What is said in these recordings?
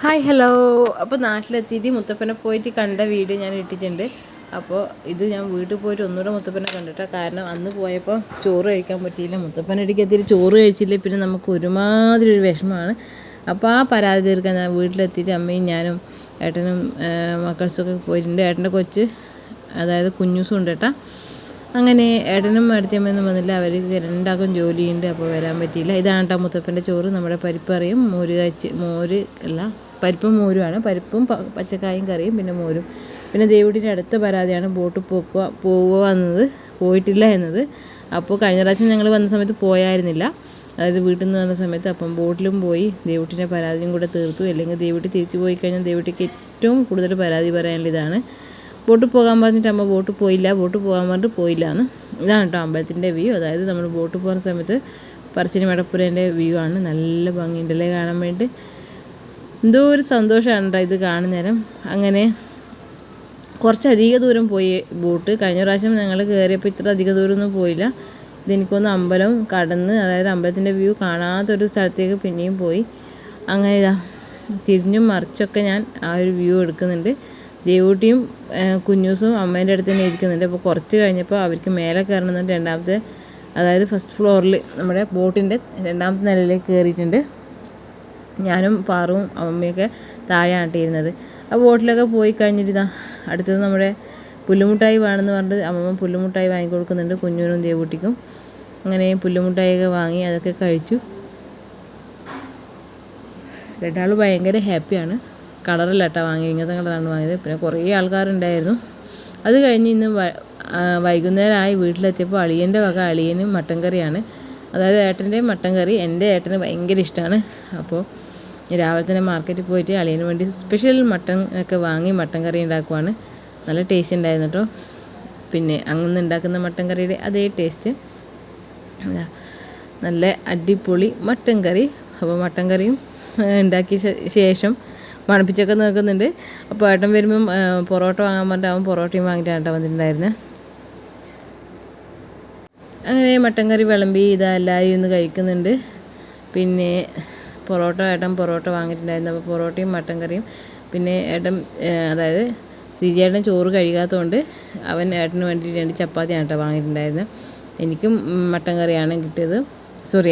Hi hello. അപ്പോൾ നാട്ടിലെത്തിയിട്ട് മുത്തപ്പനെ പോയിട്ട് കണ്ട വീഡിയോ ഞാൻ ഇട്ടിട്ടുണ്ട്. അപ്പോൾ ഇത് ഞാൻ വീട്ടിൽ പോയിട്ട് ഒന്നുകൂടെ മുത്തപ്പനെ കണ്ടിട്ടാണ്. കാരണം അന്ന് പോയപ്പോൾ ചോറ് കഴിക്കാൻ പറ്റിയില്ല. മുത്തപ്പനടിക്ക് എത്തിയിട്ട് ചോറ് കഴിച്ചില്ലേ പിന്നെ നമുക്ക് ഒരുമാതിരി ഒരു വിഷമമാണ്. അപ്പോൾ ആ പരാതി തീർക്കാൻ ഞാൻ വീട്ടിലെത്തിയിട്ട് അമ്മയും ഞാനും ഏട്ടനും മക്കൾസൊക്കെ പോയിട്ടുണ്ട്. ഏട്ടൻ്റെ കൊച്ച് അതായത് കുഞ്ഞൂസും ഉണ്ട് കേട്ടോ. അങ്ങനെ ഏട്ടനും അടുത്തമ്മയൊന്നും വന്നില്ല. അവർക്ക് രണ്ടാൾക്കും ജോലിയുണ്ട്, അപ്പോൾ വരാൻ പറ്റിയില്ല. ഇതാണ് കേട്ടോ മുത്തപ്പൻ്റെ ചോറ്. നമ്മുടെ പരിപ്പറിയും മോര് അല്ല പരിപ്പും മോരുമാണ്. പരിപ്പും പച്ചക്കായും കറിയും പിന്നെ മോരും. പിന്നെ ദേവുട്ടിൻ്റെ അടുത്ത പരാതിയാണ് ബോട്ട് പോവുക എന്നത്, പോയിട്ടില്ല എന്നത്. അപ്പോൾ കഴിഞ്ഞ പ്രാവശ്യം ഞങ്ങൾ വന്ന സമയത്ത് പോയായിരുന്നില്ല, അതായത് വീട്ടിൽ നിന്ന് വന്ന സമയത്ത്. അപ്പം ബോട്ടിലും പോയി ദേവുട്ടിൻ്റെ പരാതിയും കൂടെ തീർത്തു. അല്ലെങ്കിൽ ദേവുട്ടി തിരിച്ചു പോയി കഴിഞ്ഞാൽ ദേവുട്ടിക്ക് ഏറ്റവും കൂടുതൽ പരാതി പറയാനുള്ള ഇതാണ്. ബോട്ട് പോകാൻ പറഞ്ഞിട്ട് അമ്മ ബോട്ട് പോകാൻ പറഞ്ഞിട്ട് പോയില്ല എന്ന്. ഇതാണ് കേട്ടോ അമ്പലത്തിൻ്റെ വ്യൂ. അതായത് നമ്മൾ ബോട്ട് പോകുന്ന സമയത്ത് പറശ്ശിനി മടപ്പുരേൻ്റെ വ്യൂ ആണ്. നല്ല ഭംഗിയുണ്ടല്ലേ കാണാൻ വേണ്ടി. എന്തോ ഒരു സന്തോഷമാണ് കേട്ടോ ഇത് കാണുന്നേരം. അങ്ങനെ കുറച്ചധിക ദൂരം പോയി ബോട്ട്. കഴിഞ്ഞ പ്രാവശ്യം ഞങ്ങൾ കയറിയപ്പോൾ ഇത്ര അധിക ദൂരമൊന്നും പോയില്ല. ഇതെനിക്കൊന്ന് അമ്പലം കടന്ന്, അതായത് അമ്പലത്തിൻ്റെ വ്യൂ കാണാത്തൊരു സ്ഥലത്തേക്ക് പിന്നെയും പോയി. അങ്ങനെ ഇതാ തിരിഞ്ഞും മറിച്ചൊക്കെ ഞാൻ ആ ഒരു വ്യൂ എടുക്കുന്നുണ്ട്. ദേവൂട്ടിയും കുഞ്ഞൂസും അമ്മേൻ്റെ അടുത്ത് തന്നെ ഇരിക്കുന്നുണ്ട്. അപ്പോൾ കുറച്ച് കഴിഞ്ഞപ്പോൾ അവർക്ക് മേലെ കയറണമെന്നുണ്ട്. രണ്ടാമത്തെ, അതായത് ഫസ്റ്റ് ഫ്ലോറിൽ നമ്മുടെ ബോട്ടിൻ്റെ രണ്ടാമത്തെ നിലയിലേക്ക് കയറിയിട്ടുണ്ട്. ഞാനും പാറുവും അമ്മയൊക്കെ താഴെയാണ് ഇരുന്നത്. ആ ബോട്ടിലൊക്കെ പോയി കഴിഞ്ഞിട്ട് ഇതാ അടുത്തത് നമ്മുടെ പുല്ലുമുട്ടായി വേണമെന്ന് പറഞ്ഞിട്ട് അമ്മമ്മ പുല്ലുമുട്ടായി വാങ്ങിക്കൊടുക്കുന്നുണ്ട് കുഞ്ഞൂനും ദേവൂട്ടിക്കും. അങ്ങനെ പുല്ലുമുട്ടായിയൊക്കെ വാങ്ങി അതൊക്കെ കഴിച്ചു. രണ്ടാൾ ഭയങ്കര ഹാപ്പിയാണ്. കളറല്ല കേട്ടോ വാങ്ങി, ഇങ്ങനത്തെ കളറാണ് വാങ്ങിയത്. പിന്നെ കുറേ ആൾക്കാരുണ്ടായിരുന്നു. അത് കഴിഞ്ഞ് ഇന്ന് വൈകുന്നേരമായി വീട്ടിലെത്തിയപ്പോൾ അളിയൻ്റെ വക അളിയനും മട്ടൻ കറിയാണ്. അതായത് ഏട്ടൻ്റെ മട്ടൻ കറി എൻ്റെ ഏട്ടന് ഭയങ്കര ഇഷ്ടമാണ്. അപ്പോൾ രാവിലെ തന്നെ മാർക്കറ്റിൽ പോയിട്ട് അളിയന് വേണ്ടി സ്പെഷ്യൽ മട്ടൻ ഒക്കെ വാങ്ങി മട്ടൻ കറി ഉണ്ടാക്കുവാണ്. നല്ല ടേസ്റ്റ് ഉണ്ടായിരുന്നു കേട്ടോ. പിന്നെ അങ്ങനെ ഉണ്ടാക്കുന്ന മട്ടൻ കറിയുടെ അതേ ടേസ്റ്റ്, നല്ല അടിപൊളി മട്ടൻ കറി. അപ്പോൾ മട്ടൻ കറിയും ഉണ്ടാക്കിയ ശേഷം മണപ്പിച്ചൊക്കെ നോക്കുന്നുണ്ട്. അപ്പോൾ ഏട്ടൻ വരുമ്പം പൊറോട്ട വാങ്ങാൻ പറഞ്ഞിട്ട് അവൻ പൊറോട്ടയും വാങ്ങിയിട്ടാണ് ഏട്ടൻ വന്നിട്ടുണ്ടായിരുന്നത്. അങ്ങനെ മട്ടൻ കറി വിളമ്പി ഇതാ എല്ലാവരും ഇന്ന് കഴിക്കുന്നുണ്ട്. പിന്നെ ഏട്ടൻ പൊറോട്ട വാങ്ങിയിട്ടുണ്ടായിരുന്നു. അപ്പോൾ പൊറോട്ടയും മട്ടൻ കറിയും. പിന്നെ ഏട്ടൻ അതായത് ശ്രീജേട്ടൻ ചോറ് കഴിക്കാത്തതുകൊണ്ട് അവൻ ഏട്ടന് വേണ്ടിയിട്ട് 2 ചപ്പാത്തിയാണ് കേട്ടോ വാങ്ങിയിട്ടുണ്ടായിരുന്നത്. എനിക്കും മട്ടൻ കറിയാണ് കിട്ടിയത്.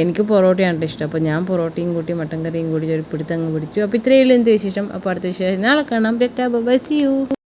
എനിക്ക് പൊറോട്ടയാണ് ഇഷ്ടം. അപ്പോൾ ഞാൻ പൊറോട്ടയും കൂട്ടി മട്ടൻ കറിയും കൂടി ഒരു പിടുത്തങ്ങ് പിടിച്ചു. അപ്പോൾ ഇത്രയേ ഉള്ളൂ എന്ത് വിശേഷം. അപ്പോൾ അടുത്ത വിശേഷം നാളെ കാണാം. Bye, see U.